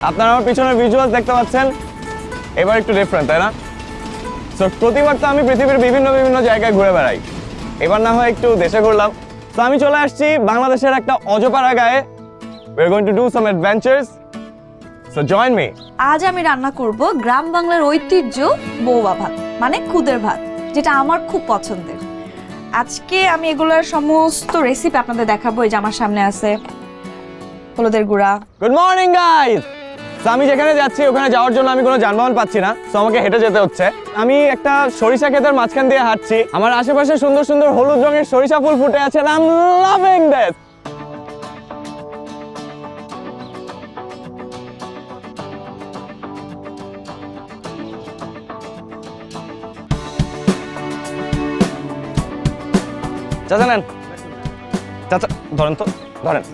আপনারা আমার পিছনের ভিজুয়ালস দেখতে পাচ্ছেন, এবার একটু ডিফারেন্ট, তাই না? সো প্রতিবার তো আমি পৃথিবীর বিভিন্ন বিভিন্ন জায়গায় ঘুরে বেড়াই, এবার না হয় একটু দেশে ঘুরলাম। তো আমি চলে আসছি বাংলাদেশের একটা অজপাড়া গায়ে। We are going to do some adventures, so join me. আজ আমি রান্না করব গ্রাম বাংলার ঐতিহ্য বৌবা ভাত, মানে খুদের ভাত, যেটা আমার খুব পছন্দের। আজকে আমি এগুলোর সমস্ত রেসিপি আপনাদের দেখাবো। এই যে আমার সামনে আছে হলুদের গুঁড়া। Good morning guys. তো আমি যেখানে যাচ্ছি ওখানে যাওয়ার জন্য আমি কোনো যানবাহন পাচ্ছি না, তো আমাকে হেঁটে যেতে হচ্ছে। আমি একটা সরিষা ক্ষেতের মাঝখান দিয়ে হাঁটছি, আমার আশেপাশে সুন্দর সুন্দর হলুদ রঙের সরিষা ফুল ফুটে আছে। I am loving this. চাচা নেন, চাচা ধরেন তো, ধরেন।